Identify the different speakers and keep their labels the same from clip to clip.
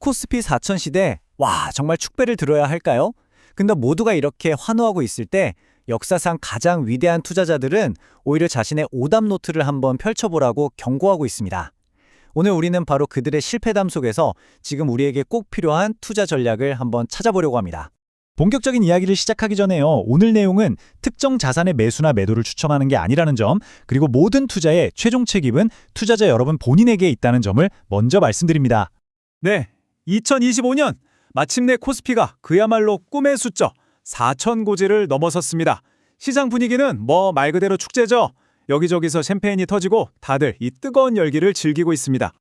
Speaker 1: 코스피 4000 시대, 와, 정말 축배를 들어야 할까요? 근데 모두가 이렇게 환호하고 있을 때 역사상 가장 위대한 투자자들은 오히려 자신의 오답 노트를 한번 펼쳐보라고 경고하고 있습니다. 오늘 우리는 바로 그들의 실패담 속에서 지금 우리에게 꼭 필요한 투자 전략을 한번 찾아보려고 합니다.
Speaker 2: 본격적인 이야기를 시작하기 전에요. 오늘 내용은 특정 자산의 매수나 매도를 추천하는 게 아니라는 점, 그리고 모든 투자의 최종 책임은 투자자 여러분 본인에게 있다는 점을 먼저 말씀드립니다.
Speaker 3: 네, 2025년 마침내 코스피가 그야말로 꿈의 숫자 4,000고지를 넘어섰습니다. 시장 분위기는 말 그대로 축제죠. 여기저기서 샴페인이 터지고 다들 이 뜨거운 열기를 즐기고 있습니다.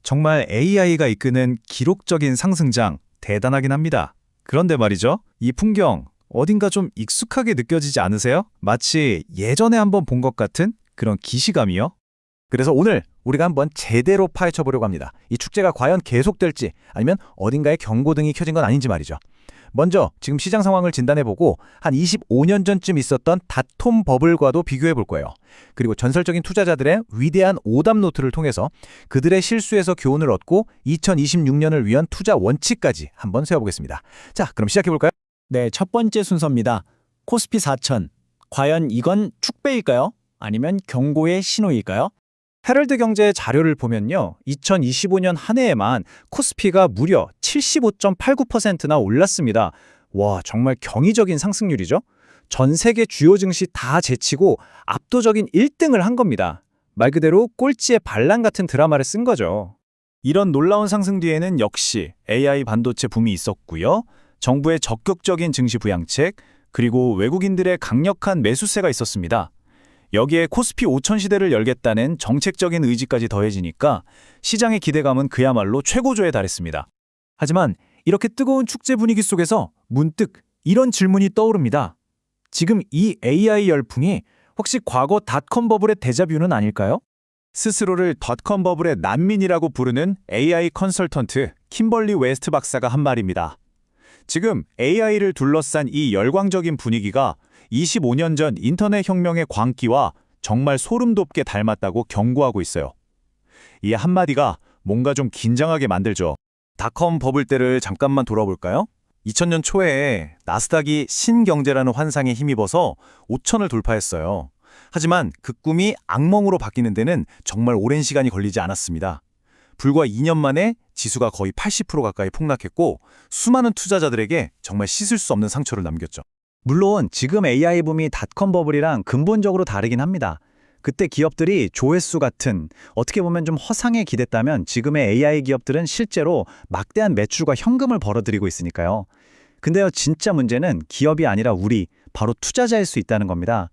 Speaker 4: 정말 AI가 이끄는 기록적인 상승장 대단하긴 합니다. 그런데 말이죠. 이 풍경 어딘가 좀 익숙하게 느껴지지 않으세요? 마치 예전에 한번 본 것 같은 그런 기시감이요?
Speaker 1: 그래서 오늘 우리가 한번 제대로 파헤쳐보려고 합니다. 이 축제가 과연 계속될지 아니면 어딘가에 경고등이 켜진 건 아닌지 말이죠. 먼저 지금 시장 상황을 진단해보고 한 25년 전쯤 있었던 닷컴 버블과도 비교해볼 거예요. 그리고 전설적인 투자자들의 위대한 오답 노트를 통해서 그들의 실수에서 교훈을 얻고 2026년을 위한 투자 원칙까지 한번 세워보겠습니다. 자, 그럼 시작해볼까요?
Speaker 2: 네, 첫 번째 순서입니다. 코스피 4000. 과연 이건 축배일까요? 아니면 경고의 신호일까요?
Speaker 1: 헤럴드 경제의 자료를 보면요. 2025년 한 해에만 코스피가 무려 75.89%나 올랐습니다. 와, 정말 경이적인 상승률이죠. 전 세계 주요 증시 다 제치고 압도적인 1등을 한 겁니다. 말 그대로 꼴찌의 반란 같은 드라마를 쓴 거죠.
Speaker 2: 이런 놀라운 상승 뒤에는 역시 AI 반도체 붐이 있었고요. 정부의 적극적인 증시 부양책, 그리고 외국인들의 강력한 매수세가 있었습니다. 여기에 코스피 5000 시대를 열겠다는 정책적인 의지까지 더해지니까 시장의 기대감은 그야말로 최고조에 달했습니다. 하지만 이렇게 뜨거운 축제 분위기 속에서 문득 이런 질문이 떠오릅니다. 지금 이 AI 열풍이 혹시 과거 닷컴 버블의 데자뷰는 아닐까요?
Speaker 4: 스스로를 닷컴 버블의 난민이라고 부르는 AI 컨설턴트 킴벌리 웨스트 박사가 한 말입니다. 지금 AI를 둘러싼 이 열광적인 분위기가 25년 전 인터넷 혁명의 광기와 정말 소름 돋게 닮았다고 경고하고 있어요. 이 한마디가 뭔가 좀 긴장하게 만들죠.
Speaker 1: 닷컴 버블 때를 잠깐만 돌아볼까요? 2000년 초에 나스닥이 신경제라는 환상에 힘입어서 5천을 돌파했어요. 하지만 그 꿈이 악몽으로 바뀌는 데는 정말 오랜 시간이 걸리지 않았습니다. 불과 2년 만에 지수가 거의 80% 가까이 폭락했고 수많은 투자자들에게 정말 씻을 수 없는 상처를 남겼죠.
Speaker 2: 물론 지금 AI 붐이 닷컴 버블이랑 근본적으로 다르긴 합니다. 그때 기업들이 조회수 같은 어떻게 보면 좀 허상에 기댔다면 지금의 AI 기업들은 실제로 막대한 매출과 현금을 벌어들이고 있으니까요. 근데요, 진짜 문제는 기업이 아니라 우리, 바로 투자자일 수 있다는 겁니다.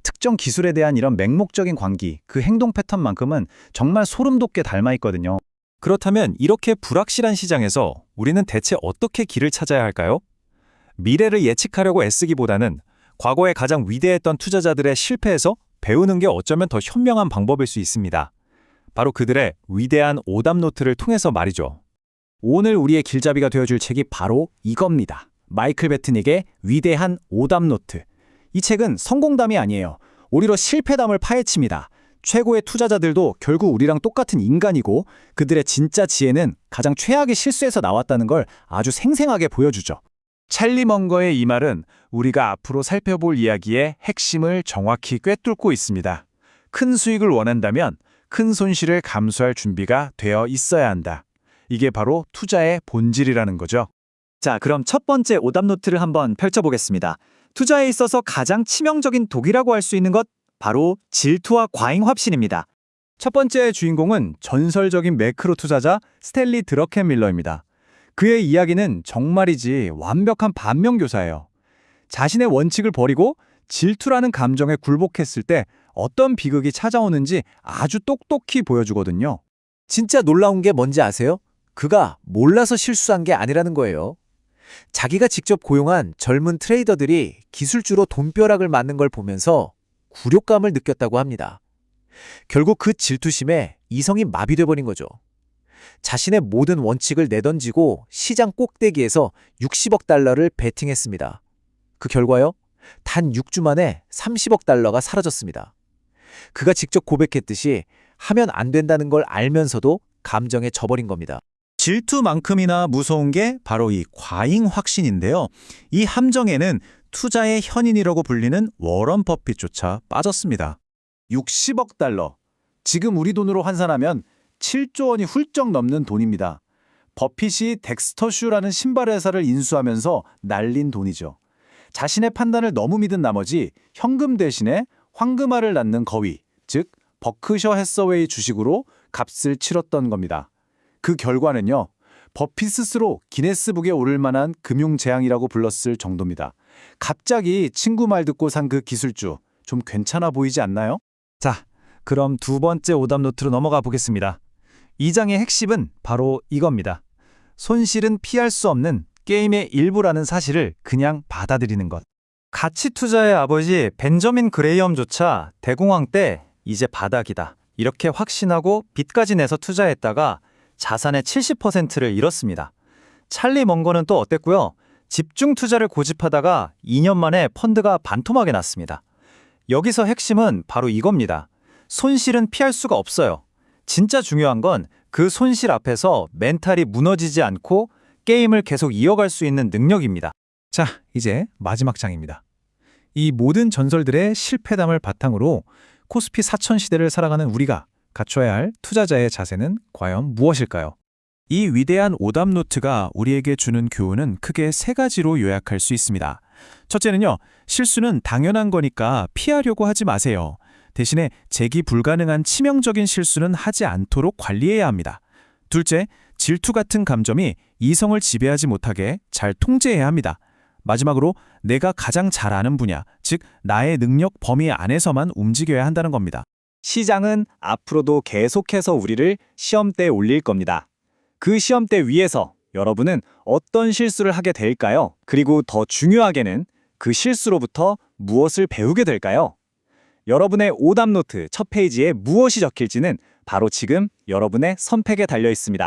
Speaker 2: 특정 기술에 대한 이런 맹목적인 광기, 그 행동 패턴만큼은 정말 소름 돋게 닮아 있거든요.
Speaker 3: 그렇다면 이렇게 불확실한 시장에서 우리는 대체 어떻게 길을 찾아야 할까요? 미래를 예측하려고 애쓰기보다는 과거에 가장 위대했던 투자자들의 실패에서 배우는 게 어쩌면 더 현명한 방법일 수 있습니다. 바로 그들의 위대한 오답 노트를 통해서 말이죠.
Speaker 1: 오늘 우리의 길잡이가 되어줄 책이 바로 이겁니다. 마이클 베튼에게 위대한 오답 노트. 이 책은 성공담이 아니에요. 오히려 실패담을 파헤칩니다. 최고의 투자자들도 결국 우리랑 똑같은 인간이고 그들의 진짜 지혜는 가장 최악의 실수에서 나왔다는 걸 아주 생생하게 보여주죠.
Speaker 4: 찰리 먼거의 이 말은 우리가 앞으로 살펴볼 이야기의 핵심을 정확히 꿰뚫고 있습니다. 큰 수익을 원한다면 큰 손실을 감수할 준비가 되어 있어야 한다. 이게 바로 투자의 본질이라는 거죠.
Speaker 2: 자, 그럼 첫 번째 오답 노트를 한번 펼쳐보겠습니다. 투자에 있어서 가장 치명적인 독이라고 할 수 있는 것, 바로 질투와 과잉 확신입니다.
Speaker 1: 첫 번째 주인공은 전설적인 매크로 투자자 스탠리 드러켄밀러입니다. 그의 이야기는 정말이지 완벽한 반면교사예요. 자신의 원칙을 버리고 질투라는 감정에 굴복했을 때 어떤 비극이 찾아오는지 아주 똑똑히 보여주거든요.
Speaker 5: 진짜 놀라운 게 뭔지 아세요? 그가 몰라서 실수한 게 아니라는 거예요. 자기가 직접 고용한 젊은 트레이더들이 기술주로 돈벼락을 맞는 걸 보면서 굴욕감을 느꼈다고 합니다. 결국 그 질투심에 이성이 마비돼 버린 거죠. 자신의 모든 원칙을 내던지고 시장 꼭대기에서 60억 달러를 베팅했습니다. 그 결과요? 단 6주 만에 30억 달러가 사라졌습니다. 그가 직접 고백했듯이 하면 안 된다는 걸 알면서도 감정에 져버린 겁니다.
Speaker 3: 질투만큼이나 무서운 게 바로 이 과잉 확신인데요. 이 함정에는 투자의 현인이라고 불리는 워런 버핏조차 빠졌습니다.
Speaker 1: 60억 달러. 지금 우리 돈으로 환산하면 7조 원이 훌쩍 넘는 돈입니다. 버핏이 덱스터슈라는 신발 회사를 인수하면서 날린 돈이죠. 자신의 판단을 너무 믿은 나머지 현금 대신에 황금알을 낳는 거위, 즉 버크셔 해서웨이 주식으로 값을 치렀던 겁니다. 그 결과는요. 버핏 스스로 기네스북에 오를 만한 금융재앙이라고 불렀을 정도입니다. 갑자기 친구 말 듣고 산 그 기술주, 좀 괜찮아 보이지 않나요?
Speaker 3: 자, 그럼 두 번째 오답 노트로 넘어가 보겠습니다. 이 장의 핵심은 바로 이겁니다. 손실은 피할 수 없는 게임의 일부라는 사실을 그냥 받아들이는 것. 가치 투자의 아버지 벤저민 그레이엄조차 대공황 때 이제 바닥이다, 이렇게 확신하고 빚까지 내서 투자했다가 자산의 70%를 잃었습니다. 찰리 먼거는 또 어땠고요? 집중 투자를 고집하다가 2년 만에 펀드가 반토막이 났습니다. 여기서 핵심은 바로 이겁니다. 손실은 피할 수가 없어요. 진짜 중요한 건 그 손실 앞에서 멘탈이 무너지지 않고 게임을 계속 이어갈 수 있는 능력입니다.
Speaker 1: 자, 이제 마지막 장입니다. 이 모든 전설들의 실패담을 바탕으로 코스피 4000 시대를 살아가는 우리가 갖춰야 할 투자자의 자세는 과연 무엇일까요?
Speaker 4: 이 위대한 오답 노트가 우리에게 주는 교훈은 크게 세 가지로 요약할 수 있습니다. 첫째는요, 실수는 당연한 거니까 피하려고 하지 마세요. 대신에 재기 불가능한 치명적인 실수는 하지 않도록 관리해야 합니다. 둘째, 질투 같은 감정이 이성을 지배하지 못하게 잘 통제해야 합니다. 마지막으로 내가 가장 잘 아는 분야, 즉 나의 능력 범위 안에서만 움직여야 한다는 겁니다.
Speaker 2: 시장은 앞으로도 계속해서 우리를 시험대에 올릴 겁니다. 그 시험대 위에서 여러분은 어떤 실수를 하게 될까요? 그리고 더 중요하게는 그 실수로부터 무엇을 배우게 될까요? 여러분의 오답 노트 첫 페이지에 무엇이 적힐지는 바로 지금 여러분의 선택에 달려 있습니다.